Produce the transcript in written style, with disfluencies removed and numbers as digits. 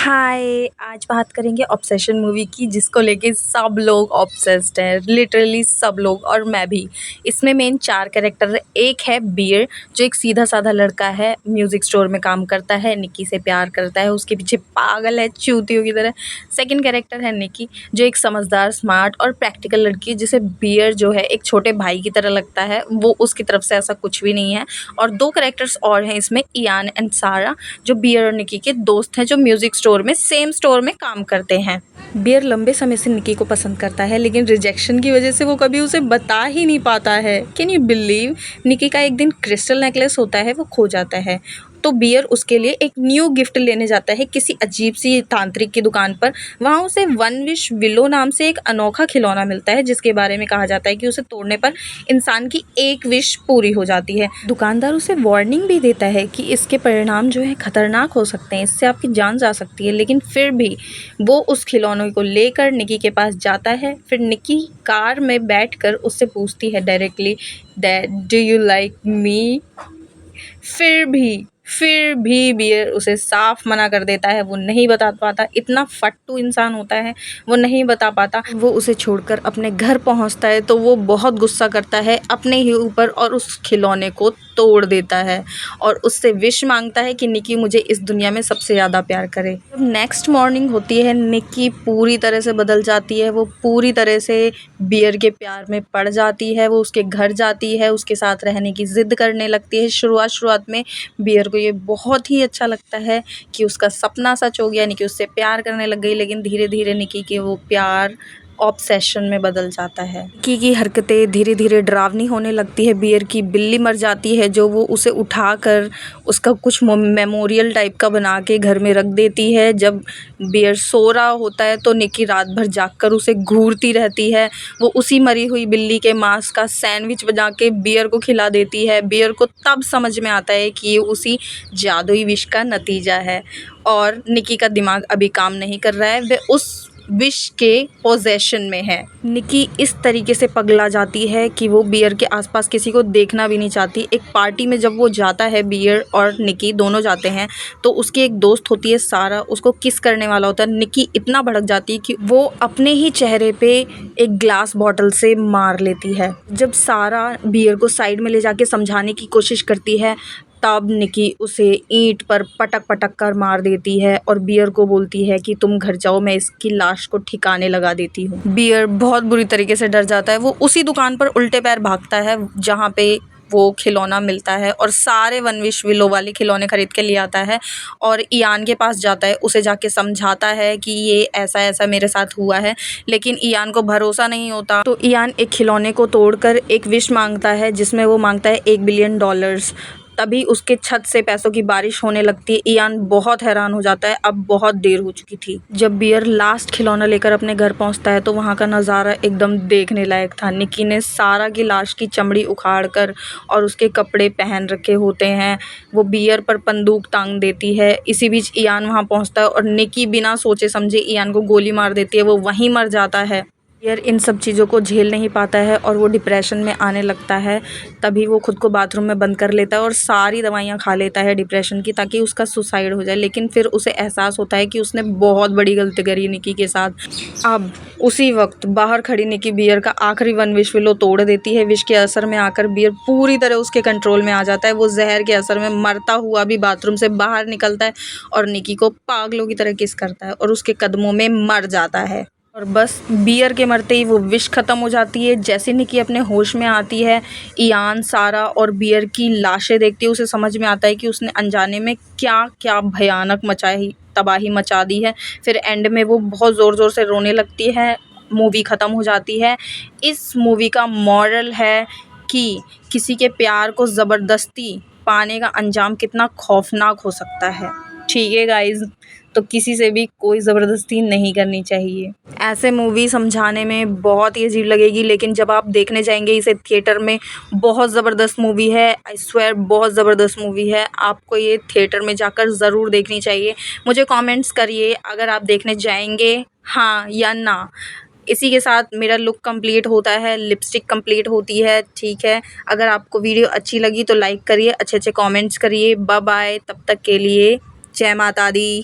हाय। आज बात करेंगे ऑब्सेशन मूवी की, जिसको लेके सब लोग ऑब्सेस्ड हैं, लिटरली सब लोग, और मैं भी। इसमें मेन 4 कैरेक्टर है। एक है बियर, जो एक सीधा साधा लड़का है, म्यूज़िक स्टोर में काम करता है, निक्की से प्यार करता है, उसके पीछे पागल है चूतियों की तरह। सेकंड कैरेक्टर है निक्की, जो एक समझदार, स्मार्ट और प्रैक्टिकल लड़की है, जिसे बियर जो है एक छोटे भाई की तरह लगता है। वो उसकी तरफ से ऐसा कुछ भी नहीं है। और 2 कैरेक्टर्स और हैं इसमें, इयान एंड सारा, जो बियर और निक्की के दोस्त हैं, जो म्यूजिक स्टोर में सेम स्टोर में काम करते हैं। बियर लंबे समय से निक्की को पसंद करता है, लेकिन रिजेक्शन की वजह से वो कभी उसे बता ही नहीं पाता है। Can you believe? निक्की का एक दिन क्रिस्टल नेकलेस होता है, वो खो जाता है। तो बियर उसके लिए एक न्यू गिफ्ट लेने जाता है किसी अजीब सी तांत्रिक की दुकान पर। वहाँ उसे वन विश विलो नाम से एक अनोखा खिलौना मिलता है, जिसके बारे में कहा जाता है कि उसे तोड़ने पर इंसान की एक विश पूरी हो जाती है। दुकानदार उसे वार्निंग भी देता है कि इसके परिणाम जो है खतरनाक हो सकते हैं, इससे आपकी जान जा सकती है, लेकिन फिर भी वो उस खिलौने को लेकर निक्की के पास जाता है। फिर निक्की कार में बैठकर उससे पूछती है directly, that do you like me? फिर भी बियर उसे साफ मना कर देता है। वो नहीं बता पाता, इतना फट्टू इंसान होता है, वो नहीं बता पाता। वो उसे छोड़कर अपने घर पहुंचता है, तो वो बहुत गुस्सा करता है अपने ही ऊपर और उस खिलौने को तोड़ देता है और उससे विश मांगता है कि निक्की मुझे इस दुनिया में सबसे ज़्यादा प्यार करे। जब नेक्स्ट मॉर्निंग होती है, निक्की पूरी तरह से बदल जाती है। वो पूरी तरह से बियर के प्यार में पड़ जाती है। वो उसके घर जाती है, उसके साथ रहने की ज़िद करने लगती है। शुरुआत में बियर को ये बहुत ही अच्छा लगता है कि उसका सपना सच हो गया, निक्की उससे प्यार करने लग गई। लेकिन धीरे धीरे निक्की के वो प्यार ऑब्सेशन में बदल जाता है। निक्की की हरकतें धीरे धीरे डरावनी होने लगती है। बियर की बिल्ली मर जाती है, जो वो उसे उठाकर उसका कुछ मेमोरियल टाइप का बना के घर में रख देती है। जब बियर सो रहा होता है, तो निक्की रात भर जागकर उसे घूरती रहती है। वो उसी मरी हुई बिल्ली के मांस का सैंडविच बना के बियर को खिला देती है। बियर को तब समझ में आता है कि ये उसी जादुई विश का नतीजा है और निक्की का दिमाग अभी काम नहीं कर रहा है, वह उस विश के पोजेशन में है। निक्की इस तरीके से पगला जाती है कि वो बियर के आसपास किसी को देखना भी नहीं चाहती। एक पार्टी में जब वो जाता है, बियर और निक्की दोनों जाते हैं, तो उसकी एक दोस्त होती है सारा, उसको किस करने वाला होता है। निक्की इतना भड़क जाती है कि वो अपने ही चेहरे पे एक ग्लास बॉटल से मार लेती है। जब सारा बियर को साइड में ले जाके समझाने की कोशिश करती है, तब निक्की उसे ईंट पर पटक पटक कर मार देती है और बियर को बोलती है कि तुम घर जाओ, मैं इसकी लाश को ठिकाने लगा देती हूँ। बियर बहुत बुरी तरीके से डर जाता है। वो उसी दुकान पर उल्टे पैर भागता है जहाँ पे वो खिलौना मिलता है और सारे वन विश विलो वाले खिलौने खरीद के ले आता है और इयान के पास जाता है। उसे जाके समझाता है कि ये ऐसा ऐसा मेरे साथ हुआ है, लेकिन इयान को भरोसा नहीं होता। तो इयान एक खिलौने को तोड़कर एक विश मांगता है, जिसमें वो मांगता है $1 बिलियन। तभी उसके छत से पैसों की बारिश होने लगती है। इयान बहुत हैरान हो जाता है, अब बहुत देर हो चुकी थी। जब बियर लास्ट खिलौना लेकर अपने घर पहुंचता है, तो वहां का नज़ारा एकदम देखने लायक था। निक्की ने सारा की लाश की चमड़ी उखाड़कर और उसके कपड़े पहन रखे होते हैं। वो बियर पर बंदूक टांग देती है। इसी बीच इयान वहां पहुंचता है और निक्की बिना सोचे समझे इयान को गोली मार देती है। वो वहीं मर जाता है। बियर इन सब चीज़ों को झेल नहीं पाता है और वो डिप्रेशन में आने लगता है। तभी वो खुद को बाथरूम में बंद कर लेता है और सारी दवाइयाँ खा लेता है डिप्रेशन की, ताकि उसका सुसाइड हो जाए। लेकिन फिर उसे एहसास होता है कि उसने बहुत बड़ी गलती करी निक्की के साथ। अब उसी वक्त बाहर खड़ी निक्की बियर का आखिरी वन विश विलो तोड़ देती है। विश के असर में आकर बियर पूरी तरह उसके कंट्रोल में आ जाता है। वो जहर के असर में मरता हुआ भी बाथरूम से बाहर निकलता है और निक्की को पागलों की तरह किस करता है और उसके कदमों में मर जाता है। और बस बियर के मरते ही वो विश खत्म हो जाती है। जैसे निक्की अपने होश में आती है, इयान, सारा और बियर की लाशें देखती है, उसे समझ में आता है कि उसने अनजाने में क्या क्या भयानक तबाही मचा दी है। फिर एंड में वो बहुत ज़ोर ज़ोर से रोने लगती है। मूवी ख़त्म हो जाती है। इस मूवी का मॉरल है कि किसी के प्यार को ज़बरदस्ती पाने का अंजाम कितना खौफनाक हो सकता है। ठीक है गाइज़, तो किसी से भी कोई ज़बरदस्ती नहीं करनी चाहिए। ऐसे मूवी समझाने में बहुत ही अजीब लगेगी, लेकिन जब आप देखने जाएंगे इसे थिएटर में, बहुत ज़बरदस्त मूवी है। आई स्वेयर बहुत ज़बरदस्त मूवी है। आपको ये थिएटर में जाकर ज़रूर देखनी चाहिए। मुझे कमेंट्स करिए अगर आप देखने जाएंगे, हाँ या ना। इसी के साथ मेरा लुक कंप्लीट होता है, लिपस्टिक कंप्लीट होती है। ठीक है, अगर आपको वीडियो अच्छी लगी तो लाइक करिए, अच्छे अच्छे कमेंट्स करिए। बाय बाय, तब तक के लिए जय माता दी।